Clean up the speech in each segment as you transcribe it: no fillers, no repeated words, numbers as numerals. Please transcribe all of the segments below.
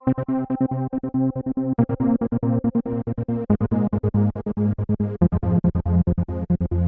Hey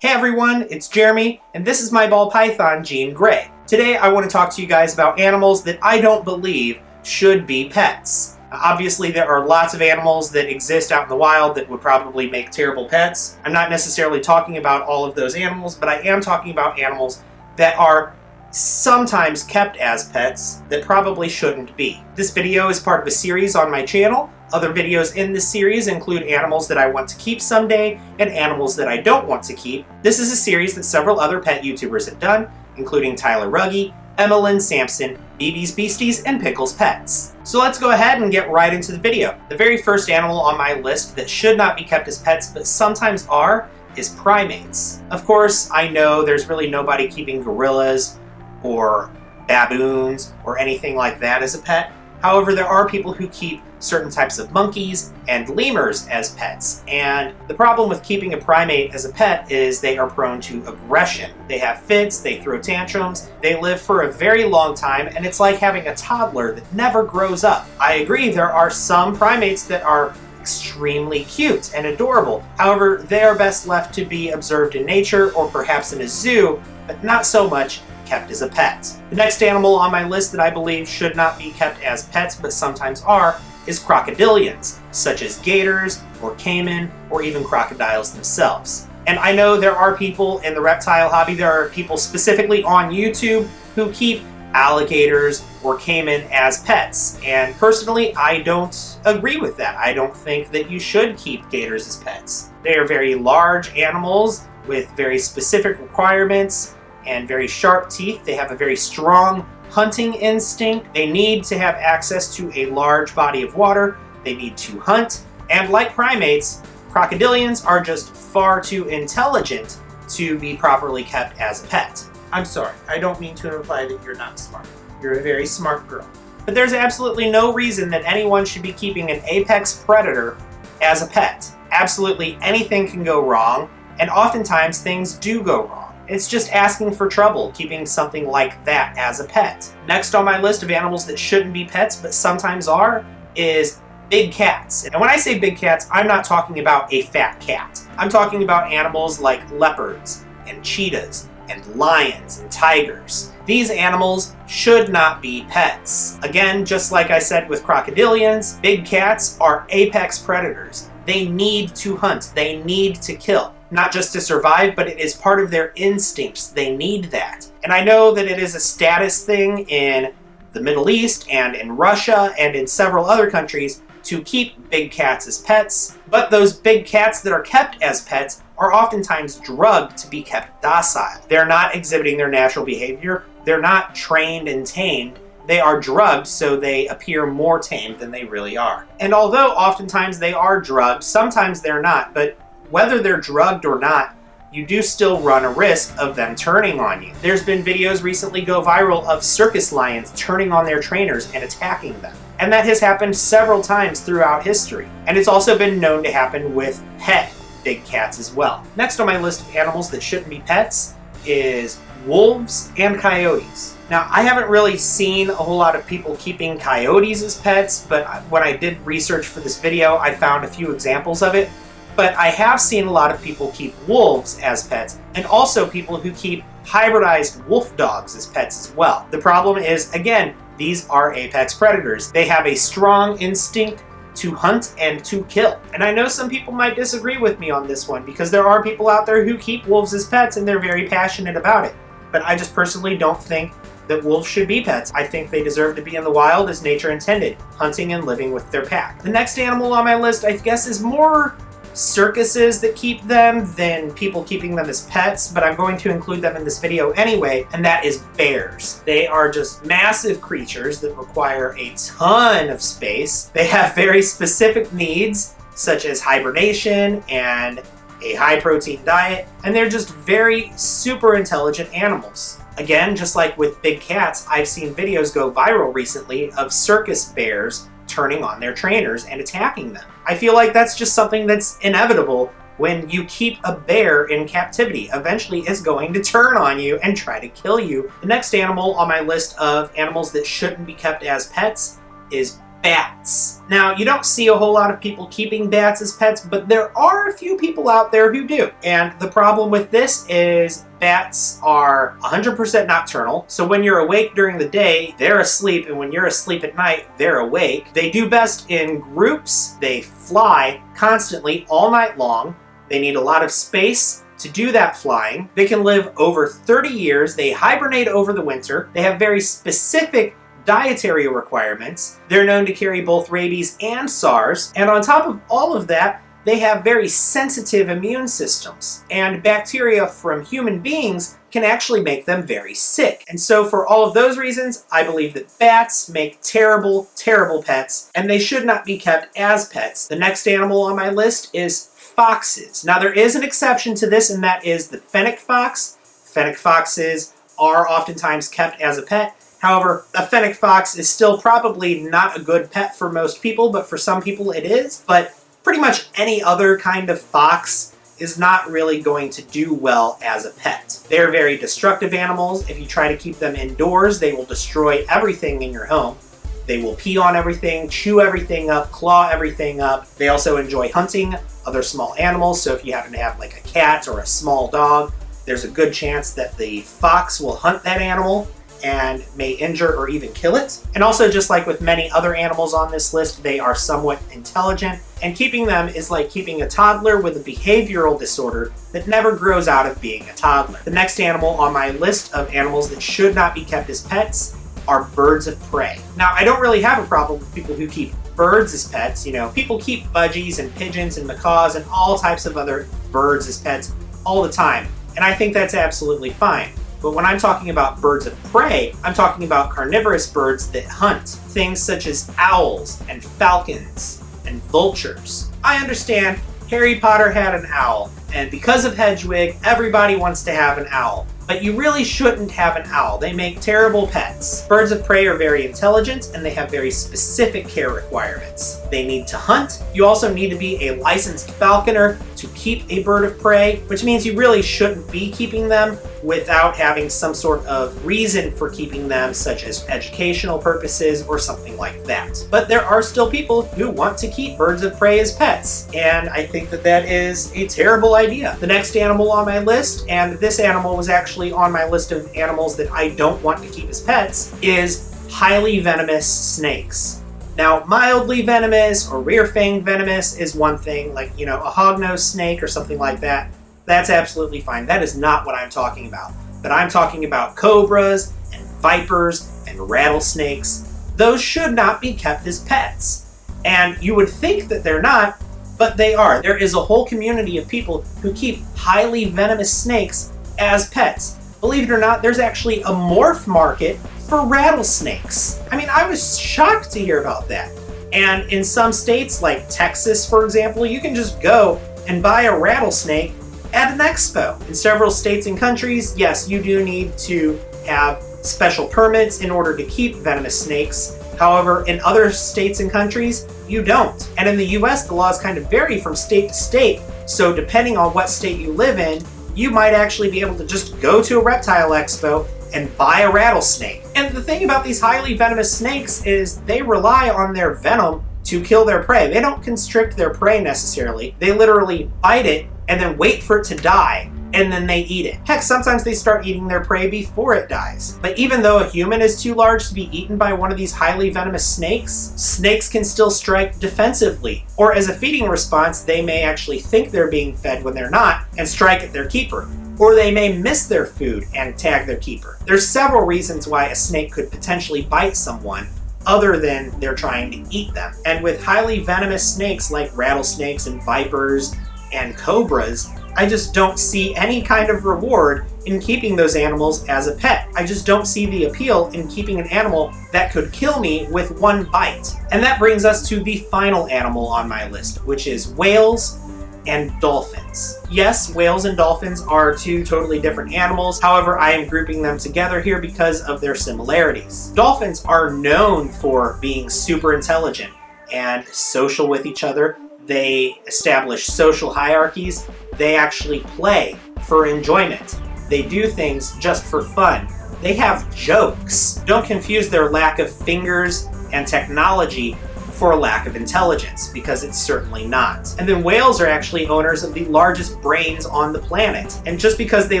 everyone, it's Jeremy, and this is my ball python, Jean Grey. Today I want to talk to you guys about animals that I don't believe should be pets. Obviously there are lots of animals that exist out in the wild that would probably make terrible pets. I'm not necessarily talking about all of those animals, but I am talking about animals that are sometimes kept as pets that probably shouldn't be. This video is part of a series on my channel. Other videos in this series include animals that I want to keep someday and animals that I don't want to keep. This is a series that several other pet YouTubers have done, including Tyler Ruggie, Emma Sampson, BB's Beasties, and Pickles Pets. So let's go ahead and get right into the video. The very first animal on my list that should not be kept as pets but sometimes are is primates. Of course, I know there's really nobody keeping gorillas or baboons or anything like that as a pet. However, there are people who keep certain types of monkeys and lemurs as pets. And the problem with keeping a primate as a pet is they are prone to aggression. They have fits, they throw tantrums, they live for a very long time, and it's like having a toddler that never grows up. I agree, there are some primates that are extremely cute and adorable. However, they are best left to be observed in nature or perhaps in a zoo, but not so much kept as a pet. The next animal on my list that I believe should not be kept as pets but sometimes are is crocodilians, such as gators or caiman or even crocodiles themselves. And I know there are people in the reptile hobby, there are people specifically on YouTube who keep alligators or caiman as pets. And personally, I don't agree with that. I don't think that you should keep gators as pets. They are very large animals with very specific requirements and very sharp teeth. They have a very strong hunting instinct. They need to have access to a large body of water. They need to hunt. And like primates, crocodilians are just far too intelligent to be properly kept as a pet. I'm sorry, I don't mean to imply that you're not smart. You're a very smart girl. But there's absolutely no reason that anyone should be keeping an apex predator as a pet. Absolutely anything can go wrong, and oftentimes things do go wrong. It's just asking for trouble, keeping something like that as a pet. Next on my list of animals that shouldn't be pets, but sometimes are, is big cats. And when I say big cats, I'm not talking about a fat cat. I'm talking about animals like leopards and cheetahs and lions and tigers. These animals should not be pets. Again, just like I said with crocodilians, big cats are apex predators. They need to hunt. They need to kill. Not just to survive, but it is part of their instincts. They need that. And I know that it is a status thing in the Middle East and in Russia and in several other countries to keep big cats as pets, but those big cats that are kept as pets are oftentimes drugged to be kept docile. They're not exhibiting their natural behavior. They're not trained and tamed. They are drugged so they appear more tame than they really are. And although oftentimes they are drugged, sometimes they're not, but whether they're drugged or not, you do still run a risk of them turning on you. There's been videos recently go viral of circus lions turning on their trainers and attacking them. And that has happened several times throughout history. And it's also been known to happen with pet big cats as well. Next on my list of animals that shouldn't be pets is wolves and coyotes. Now, I haven't really seen a whole lot of people keeping coyotes as pets, but when I did research for this video, I found a few examples of it. But I have seen a lot of people keep wolves as pets, and also people who keep hybridized wolf dogs as pets as well. The problem is, again, these are apex predators. They have a strong instinct to hunt and to kill. And I know some people might disagree with me on this one, because there are people out there who keep wolves as pets and they're very passionate about it. But I just personally don't think that wolves should be pets. I think they deserve to be in the wild as nature intended, hunting and living with their pack. The next animal on my list, I guess, is more circuses that keep them than people keeping them as pets, but I'm going to include them in this video anyway, and that is bears. They are just massive creatures that require a ton of space. They have very specific needs, such as hibernation and a high-protein diet, and they're just very super intelligent animals. Again, just like with big cats, I've seen videos go viral recently of circus bears turning on their trainers and attacking them. I feel like that's just something that's inevitable when you keep a bear in captivity. Eventually it's going to turn on you and try to kill you. The next animal on my list of animals that shouldn't be kept as pets is bats. Now, you don't see a whole lot of people keeping bats as pets, but there are a few people out there who do. And the problem with this is bats are 100% nocturnal. So when you're awake during the day, they're asleep, and when you're asleep at night, they're awake. They do best in groups. They fly constantly all night long. They need a lot of space to do that flying. They can live over 30 years. They hibernate over the winter. They have very specific dietary requirements. They're known to carry both rabies and SARS. And on top of all of that, they have very sensitive immune systems. And bacteria from human beings can actually make them very sick. And so for all of those reasons, I believe that bats make terrible, terrible pets, and they should not be kept as pets. The next animal on my list is foxes. Now there is an exception to this, and that is the fennec fox. Fennec foxes are oftentimes kept as a pet. However, a fennec fox is still probably not a good pet for most people, but for some people it is. But pretty much any other kind of fox is not really going to do well as a pet. They're very destructive animals. If you try to keep them indoors, they will destroy everything in your home. They will pee on everything, chew everything up, claw everything up. They also enjoy hunting other small animals, so if you happen to have like a cat or a small dog, there's a good chance that the fox will hunt that animal and may injure or even kill it. And also, just like with many other animals on this list, they are somewhat intelligent, and keeping them is like keeping a toddler with a behavioral disorder that never grows out of being a toddler. The next animal on my list of animals that should not be kept as pets are birds of prey. Now, I don't really have a problem with people who keep birds as pets. You know, people keep budgies and pigeons and macaws and all types of other birds as pets all the time, and I think that's absolutely fine. But when I'm talking about birds of prey, I'm talking about carnivorous birds that hunt. Things such as owls and falcons and vultures. I understand Harry Potter had an owl, and because of Hedwig, everybody wants to have an owl. But you really shouldn't have an owl. They make terrible pets. Birds of prey are very intelligent, and they have very specific care requirements. They need to hunt. You also need to be a licensed falconer to keep a bird of prey, which means you really shouldn't be keeping them without having some sort of reason for keeping them, such as educational purposes or something like that. But there are still people who want to keep birds of prey as pets, and I think that that is a terrible idea. The next animal on my list, and this animal was actually on my list of animals that I don't want to keep as pets, is highly venomous snakes. Now, mildly venomous or rear-fanged venomous is one thing, like, you know, a hognose snake or something like that. That's absolutely fine. That is not what I'm talking about. But I'm talking about cobras and vipers and rattlesnakes. Those should not be kept as pets. And you would think that they're not, but they are. There is a whole community of people who keep highly venomous snakes as pets. Believe it or not, there's actually a morph market for rattlesnakes. I mean, I was shocked to hear about that. And in some states, like Texas, for example, you can just go and buy a rattlesnake at an expo. In several states and countries, yes, you do need to have special permits in order to keep venomous snakes. However, in other states and countries, you don't. And in the US, the laws kind of vary from state to state. So depending on what state you live in, you might actually be able to just go to a reptile expo and buy a rattlesnake. And the thing about these highly venomous snakes is they rely on their venom to kill their prey. They don't constrict their prey necessarily. They literally bite it and then wait for it to die, and then they eat it. Heck, sometimes they start eating their prey before it dies. But even though a human is too large to be eaten by one of these highly venomous snakes, snakes can still strike defensively. Or as a feeding response, they may actually think they're being fed when they're not and strike at their keeper. Or they may miss their food and tag their keeper. There's several reasons why a snake could potentially bite someone other than they're trying to eat them. And with highly venomous snakes like rattlesnakes and vipers and cobras, I just don't see any kind of reward in keeping those animals as a pet. I just don't see the appeal in keeping an animal that could kill me with one bite. And that brings us to the final animal on my list, which is whales and dolphins. Yes, whales and dolphins are two totally different animals. However, I am grouping them together here because of their similarities. Dolphins are known for being super intelligent and social with each other. They establish social hierarchies. They actually play for enjoyment. They do things just for fun. They have jokes. Don't confuse their lack of fingers and technology for a lack of intelligence, because it's certainly not. And then whales are actually owners of the largest brains on the planet. And just because they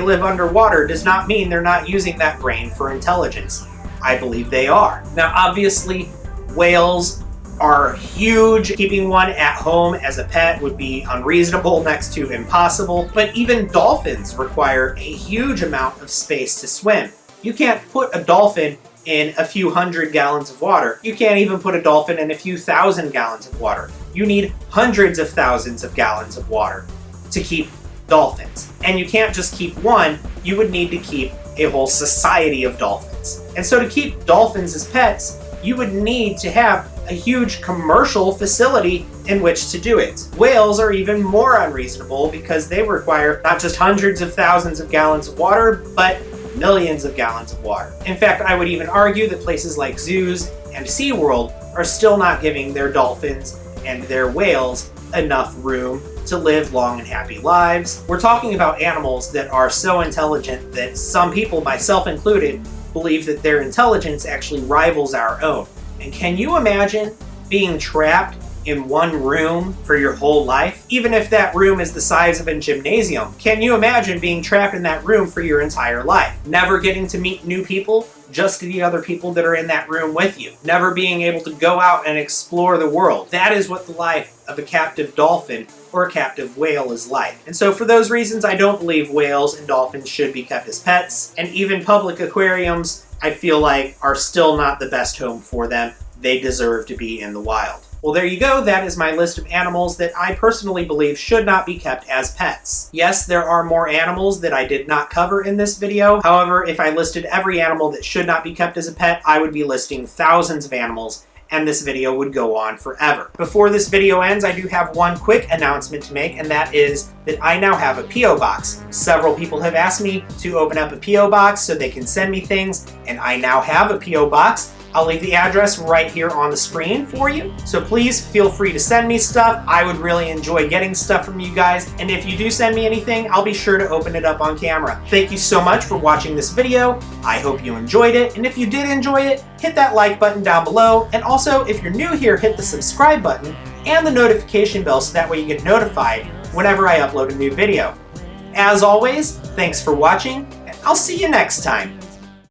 live underwater does not mean they're not using that brain for intelligence. I believe they are. Now, obviously, whales are huge. Keeping one at home as a pet would be unreasonable, next to impossible. But even dolphins require a huge amount of space to swim. You can't put a dolphin in a few hundred gallons of water. You can't even put a dolphin in a few thousand gallons of water. You need hundreds of thousands of gallons of water to keep dolphins. And you can't just keep one, you would need to keep a whole society of dolphins. And so to keep dolphins as pets, you would need to have a huge commercial facility in which to do it. Whales are even more unreasonable because they require not just hundreds of thousands of gallons of water, but millions of gallons of water. In fact, I would even argue that places like zoos and SeaWorld are still not giving their dolphins and their whales enough room to live long and happy lives. We're talking about animals that are so intelligent that some people, myself included, believe that their intelligence actually rivals our own. And can you imagine being trapped in one room for your whole life? Even if that room is the size of a gymnasium, can you imagine being trapped in that room for your entire life? Never getting to meet new people, just the other people that are in that room with you. Never being able to go out and explore the world. That is what the life of a captive dolphin or a captive whale is like. And so for those reasons, I don't believe whales and dolphins should be kept as pets. And even public aquariums, I feel like, are still not the best home for them. They deserve to be in the wild. Well, there you go. That is my list of animals that I personally believe should not be kept as pets. Yes, there are more animals that I did not cover in this video. However, if I listed every animal that should not be kept as a pet, I would be listing thousands of animals, and this video would go on forever. Before this video ends, I do have one quick announcement to make, and that is that I now have a P.O. box. Several people have asked me to open up a P.O. box so they can send me things, and I now have a P.O. box. I'll leave the address right here on the screen for you. So please feel free to send me stuff. I would really enjoy getting stuff from you guys. And if you do send me anything, I'll be sure to open it up on camera. Thank you so much for watching this video. I hope you enjoyed it. And if you did enjoy it, hit that like button down below. And also, if you're new here, hit the subscribe button and the notification bell so that way you get notified whenever I upload a new video. As always, thanks for watching, and I'll see you next time.